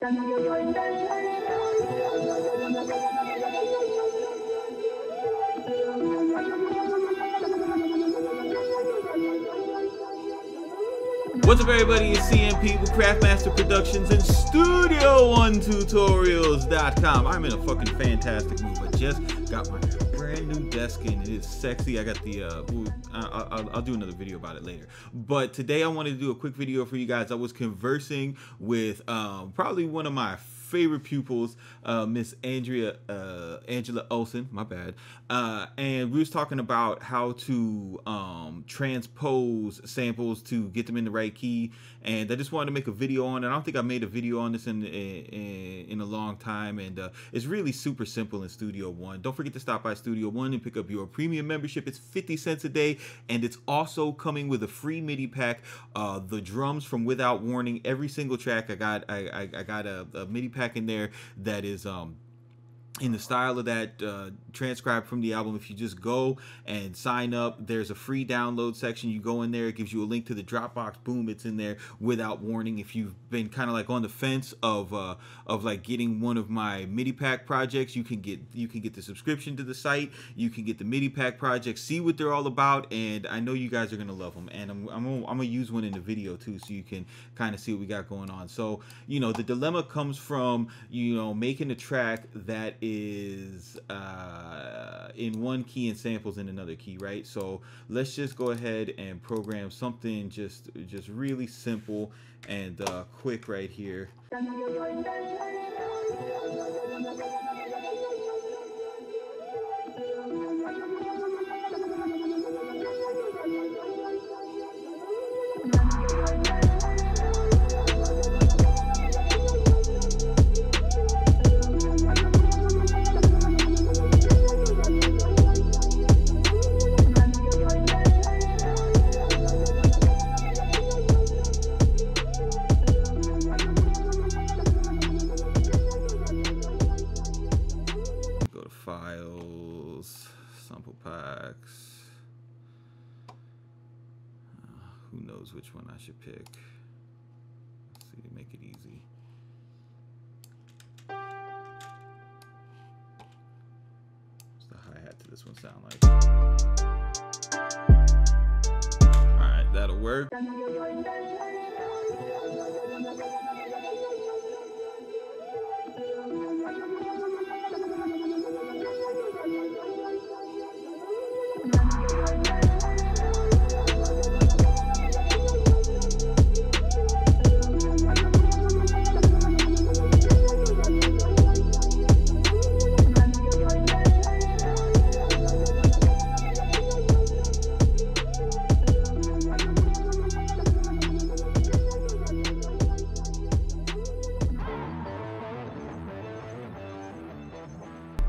What's up, everybody? It's CMP with Craftmaster Productions and Studio One Tutorials.com. I'm in a fucking fantastic mood. I just got my brand new desk and it is sexy. I got the I'll do another video about it later. But today I wanted to do a quick video for you guys. I was conversing with probably one of my favorite pupils, Miss Angela Olsen, my bad, and we was talking about how to transpose samples to get them in the right key, and I just wanted to make a video on it. I don't think I made a video on this in a long time, and it's really super simple in Studio One. Don't forget to stop by Studio One and pick up your premium membership. It's 50 cents a day, and it's also coming with a free MIDI pack, the drums from Without Warning. Every single track I got a MIDI pack in there that is in the style of that transcribed from the album. If you just go and sign up, there's a free download section. You go in there, it gives you a link to the Dropbox. Boom, it's in there Without Warning. If you've been kind of like on the fence of like getting one of my MIDI pack projects, you can get the subscription to the site. You can get the MIDI pack projects, see what they're all about, and I know you guys are gonna love them. And I'm gonna use one in the video too, so you can kind of see what we got going on. So the dilemma comes from making a track that is in one key and samples in another key, right? So let's just go ahead and program something just really simple and quick right here. Files, sample packs. Who knows which one I should pick? Let's see, to make it easy. What's the hi-hat to this one sound like? Alright, that'll work.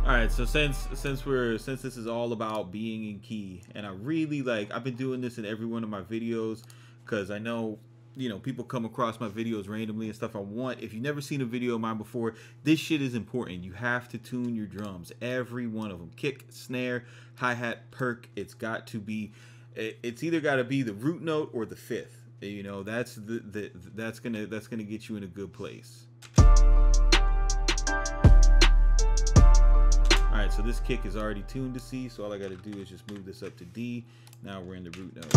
All right, so since this is all about being in key, and I really I've been doing this in every one of my videos because I know people come across my videos randomly and stuff. If you've never seen a video of mine before, this shit is important. You have to tune your drums, every one of them, kick, snare, hi-hat, perk. It's got to be, it's either got to be the root note or the fifth. That's gonna get you in a good place. Alright, so this kick is already tuned to C, so all I gotta do is just move this up to D. Now we're in the root note.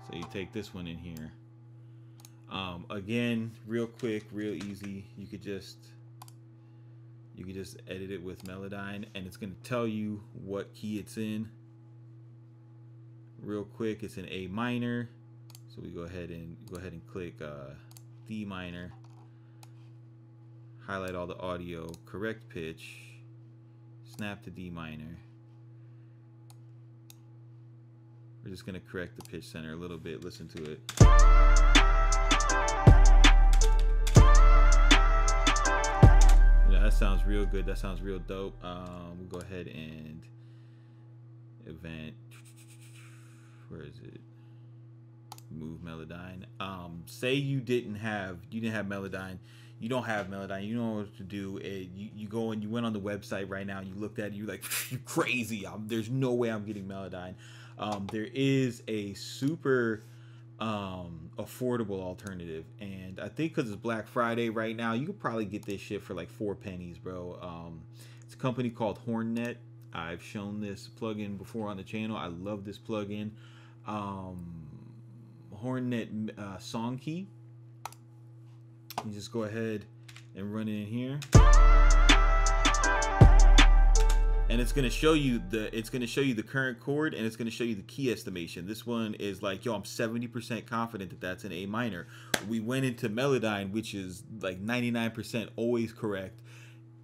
So you take this one in here. Again, real quick, real easy. You could just edit it with Melodyne, and it's going to tell you what key it's in. Real quick, it's in A minor. So we go ahead and click D minor, highlight all the audio, correct pitch, snap to D minor. We're just gonna correct the pitch center a little bit. Listen to it. Yeah, that sounds real good. That sounds real dope. We'll go ahead and event. Where is it? Move Melodyne. Say you didn't have Melodyne. You don't have Melodyne. You don't know what to do. You go and you went on the website right now and you looked at it. You're like, you crazy. There's no way I'm getting Melodyne. There is a super affordable alternative, and I think because it's Black Friday right now, you could probably get this shit for like 4 pennies, bro. It's a company called Hornet. I've shown this plugin before on the channel. I love this plugin. Hornet Song Key. You just go ahead and run it in here, and it's gonna show you the current chord, and it's gonna show you the key estimation. This one is like, yo, I'm 70% confident that that's an A minor. We went into Melodyne, which is like 99% always correct.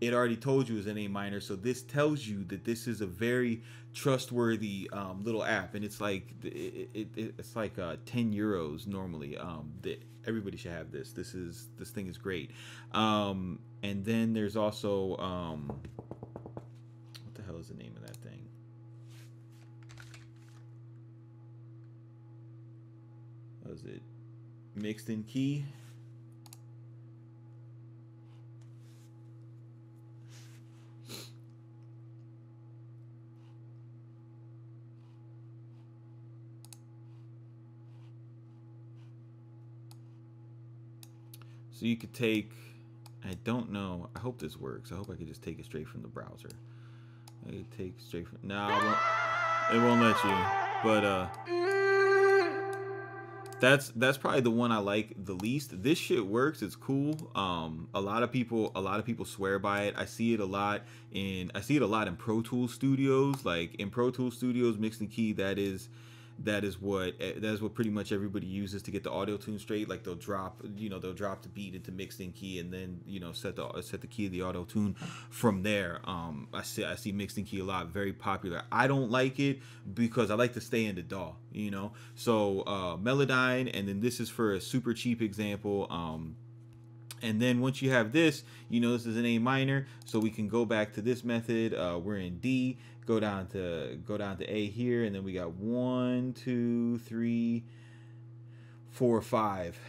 It already told you it was an A minor, so this tells you that this is a very trustworthy little app, and it's like it's like 10 euros normally. That everybody should have this. This thing is great. And then there's also what the hell is the name of that thing? What was it? Mixed in Key. So you could take, I don't know, I hope this works. I hope I could just take it straight from the browser. I could take straight from, no, it won't let you. But that's probably the one I like the least. This shit works, it's cool. A lot of people swear by it. I see it a lot in Pro Tools studios. Like in Pro Tools studios, Mixed in Key, that is what pretty much everybody uses to get the auto tune straight. Like they'll drop the beat into Mixed in Key, and then set the key of the auto tune from there. I see Mixed in Key a lot, very popular. I don't like it because I like to stay in the DAW, So Melodyne, and then this is for a super cheap example. And then once you have this, this is an A minor, so we can go back to this method. We're in D. Go down to A here, and then we got 1, 2, 3, 4, 5,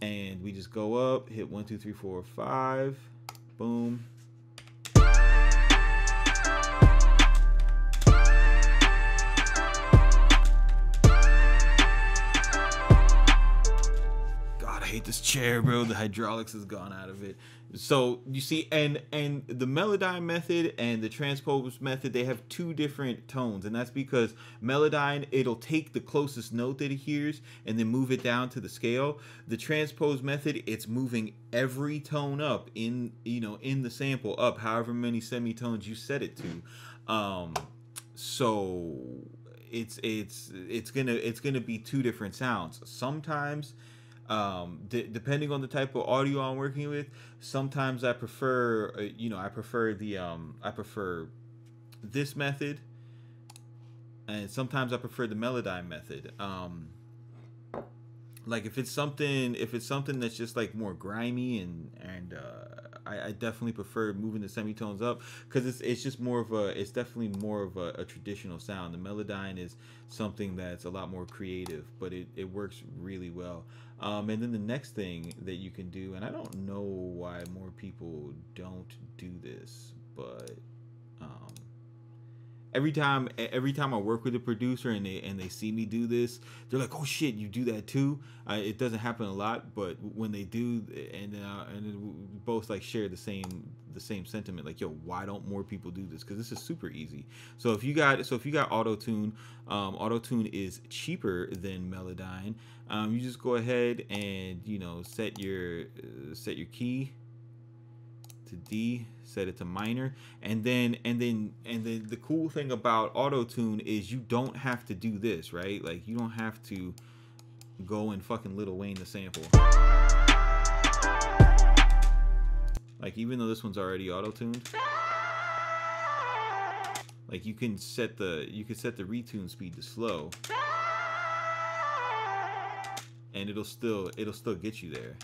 and we just go up, hit 1, 2, 3, 4, 5, boom. God, I hate this chair, bro. The hydraulics has gone out of it. So you see, and the Melodyne method and the Transpose method, they have 2 different tones, and that's because Melodyne, it'll take the closest note that it hears and then move it down to the scale. The Transpose method, it's moving every tone up in the sample up, however many semitones you set it to. So it's gonna be 2 different sounds. Sometimes, depending on the type of audio I'm working with, sometimes I prefer I prefer this method, and sometimes I prefer the Melodyne method. Like if it's something that's just like more grimy, and I definitely prefer moving the semitones up, because it's definitely more of a traditional sound. The Melodyne is something that's a lot more creative, but it works really well. And then the next thing that you can do, and I don't know why more people don't do this, but every time I work with a producer and they see me do this, they're like, "Oh shit, you do that too?" It doesn't happen a lot, but when they do, and we both like share the same sentiment, like, "Yo, why don't more people do this?" Because this is super easy. So if you got Autotune, Autotune is cheaper than Melodyne. You just go ahead and set your key to D, set it to minor, and then the cool thing about Autotune is you don't have to do this, right? Like you don't have to go and fucking Lil Wayne the sample. Like, even though this one's already auto-tuned, like you can set the retune speed to slow, and it'll still get you there.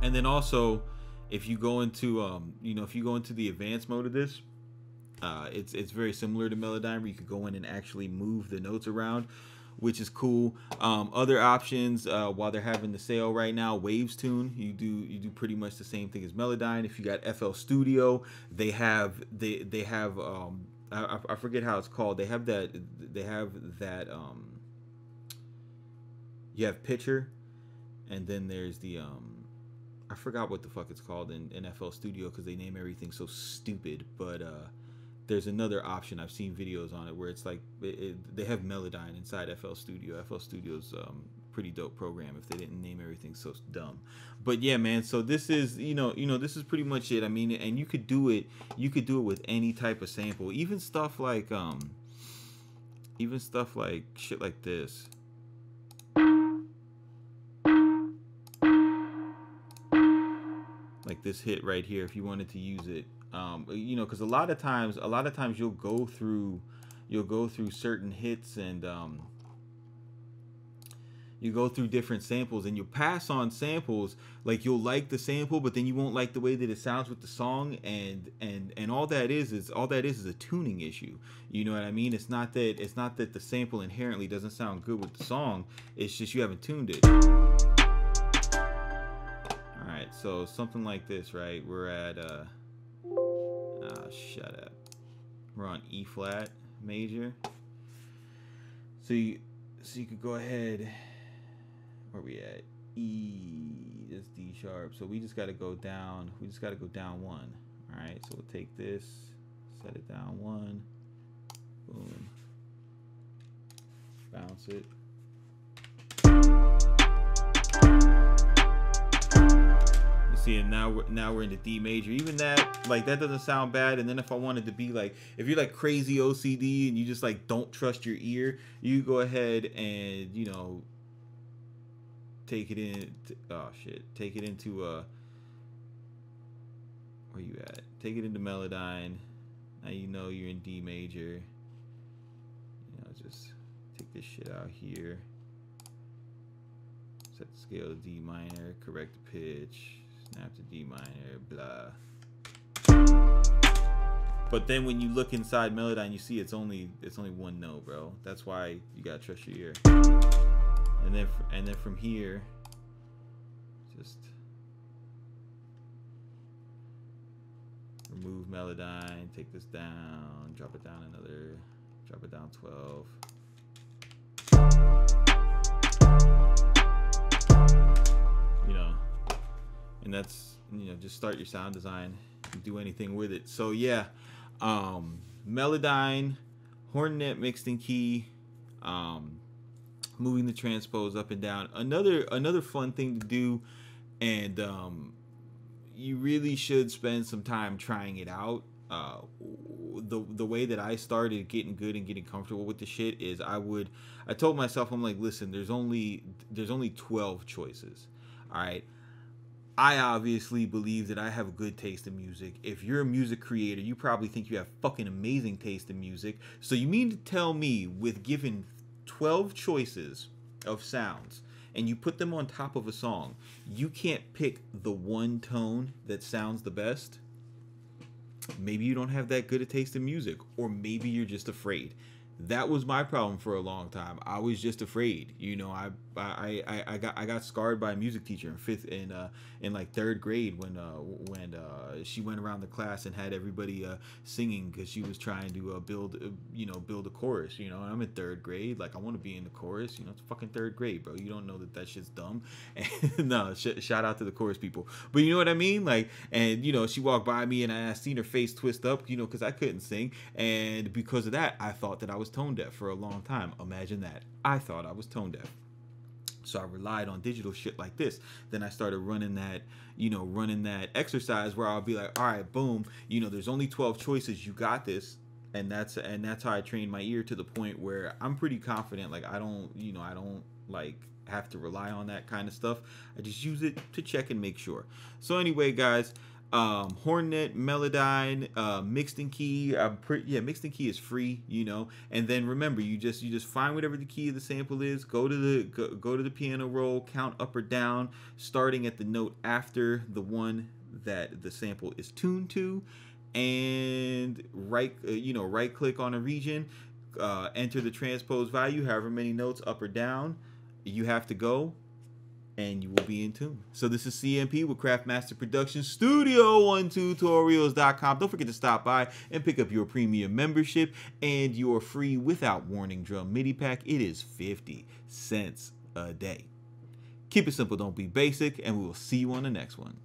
And then also, if you go into if you go into the advanced mode of this, it's very similar to Melodyne, where you could go in and actually move the notes around, which is cool. Other options, while they're having the sale right now, Waves Tune, you do pretty much the same thing as Melodyne. If you got FL Studio, they have I forget how it's called. They have that you have Pitcher, and then there's the I forgot what the fuck it's called in FL Studio, because they name everything so stupid, but there's another option. I've seen videos on it where it's like they have Melodyne inside FL Studio. FL Studio's pretty dope program if they didn't name everything so dumb. But yeah, man, so this is this is pretty much it. I mean, and you could do it with any type of sample, even stuff like shit like this. Like this hit right here, if you wanted to use it, because a lot of times you'll go through certain hits, and you go through different samples, and you pass on samples. Like, you'll like the sample, but then you won't like the way that it sounds with the song, and all that is a tuning issue. You know what I mean? It's not that the sample inherently doesn't sound good with the song. It's just you haven't tuned it. Alright, so something like this, right? We're at shut up. We're on E flat major. So you could go ahead. Where we at? E, this D sharp. So we just gotta go down. We just gotta go down one. Alright, so we'll take this, set it down one. Boom. Bounce it. See, and now we're in the D major. Even that, like, that doesn't sound bad. And then if I wanted to be like, if you're like crazy OCD and you just like don't trust your ear, you go ahead and take it in. Take it into where you at? Take it into Melodyne. Now you're in D major. Just take this shit out here. Set the scale to D minor. Correct the pitch. Snap to D minor, blah. But then when you look inside Melodyne, you see it's only one note, bro. That's why you gotta trust your ear. And then from here, just remove Melodyne, take this down, drop it down 12. And that's, just start your sound design and do anything with it. So yeah, Melodyne, Hornet mixed in key, moving the transpose up and down. Another fun thing to do, and you really should spend some time trying it out. The way that I started getting good and getting comfortable with the shit is I told myself, I'm like, listen, there's only 12 choices. All right. I obviously believe that I have a good taste in music. If you're a music creator, you probably think you have fucking amazing taste in music. So you mean to tell me, with given 12 choices of sounds and you put them on top of a song, you can't pick the one tone that sounds the best? Maybe you don't have that good a taste in music, or maybe you're just afraid. That was my problem for a long time. I was just afraid. I got scarred by a music teacher in like third grade when she went around the class and had everybody singing because she was trying to build a chorus. And I'm in third grade. Like, I want to be in the chorus. It's fucking third grade, bro. You don't know that shit's dumb. And no, shout out to the chorus people. But you know what I mean? Like, and she walked by me and I seen her face twist up, because I couldn't sing, and because of that, I thought that I was tone deaf for a long time. Imagine that. I thought I was tone deaf. So I relied on digital shit like this. Then I started running that, you know, running that exercise where I'll be like, all right, boom, you know, there's only 12 choices. You got this. And that's how I trained my ear to the point where I'm pretty confident. Like I don't like have to rely on that kind of stuff. I just use it to check and make sure. So anyway, guys, Hornet, Melodyne, mixed in key. Mixed in key is free, you know. And then remember, you just find whatever the key of the sample is. Go to the piano roll, count up or down, starting at the note after the one that the sample is tuned to, and right click on a region, enter the transpose value, however many notes up or down you have to go, and you will be in tune. So this is CMP with Craftmaster Productions, Studio One Tutorials.com. Don't forget to stop by and pick up your premium membership and your free without warning drum MIDI pack. It is 50 cents a day. Keep it simple, don't be basic, and we will see you on the next one.